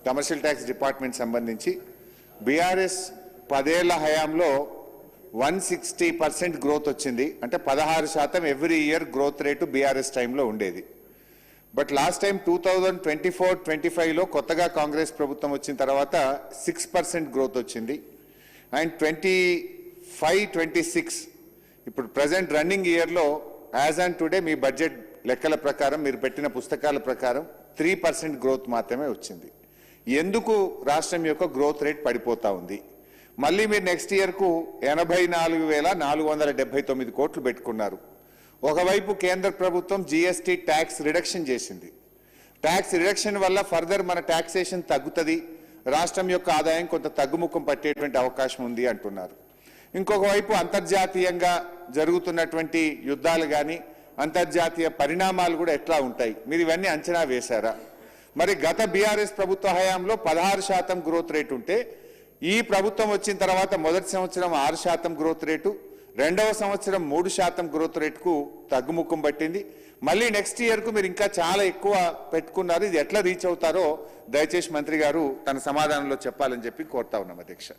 Commercial tax department సంబంధించి BRS 10 ఏళ్ల హయాంలో 160% గ్రోత్ వచ్చింది. అంటే 16% every year growth rate BRS టైంలో ఉండేది. బట్ లాస్ట్ టైం 2024-25లో కొత్తగా కాంగ్రెస్ ప్రభుత్వం వచ్చిన తర్వాత 6% గ్రోత్ వచ్చింది. అండ్ 25-26 ఇప్పుడు ప్రజెంట్ రన్నింగ్ ఇయర్లో as on today me budget లెక్కల ప్రకారం మీరు పెట్టిన పుస్తకాల ప్రకారం 3% గ్రోత్ మాత్రమే వచ్చింది. ఎందుకు రాష్ట్రం యొక్క గ్రోత్ రేట్ పడిపోతా ఉంది? మళ్ళీ మీరు నెక్స్ట్ ఇయర్కు 84,479 కోట్లు పెట్టుకున్నారు. ఒకవైపు కేంద్ర ప్రభుత్వం జీఎస్టీ ట్యాక్స్ రిడక్షన్ చేసింది. ట్యాక్స్ రిడక్షన్ వల్ల ఫర్దర్ మన ట్యాక్సేషన్ తగ్గుతుంది, రాష్ట్రం యొక్క ఆదాయం కొంత తగ్గుముఖం పట్టేటువంటి అవకాశం ఉంది అంటున్నారు. ఇంకొక వైపు అంతర్జాతీయంగా జరుగుతున్నటువంటి యుద్ధాలు కానీ అంతర్జాతీయ పరిణామాలు కూడా ఎట్లా ఉంటాయి, మీరు ఇవన్నీ అంచనా వేశారా? మరి గత బీఆర్ఎస్ ప్రభుత్వ హయాంలో 16% గ్రోత్ రేటు ఉంటే ఈ ప్రభుత్వం వచ్చిన తర్వాత మొదటి సంవత్సరం 6% గ్రోత్ రేటు, రెండవ సంవత్సరం 3% గ్రోత్ రేటుకు తగ్గుముఖం పట్టింది. మళ్ళీ నెక్స్ట్ ఇయర్కు మీరు ఇంకా చాలా ఎక్కువ పెట్టుకున్నారు. ఇది ఎట్లా రీచ్ అవుతారో దయచేసి మంత్రి గారు తన సమాధానంలో చెప్పాలని చెప్పి కోరుతా ఉన్నాం అధ్యక్ష.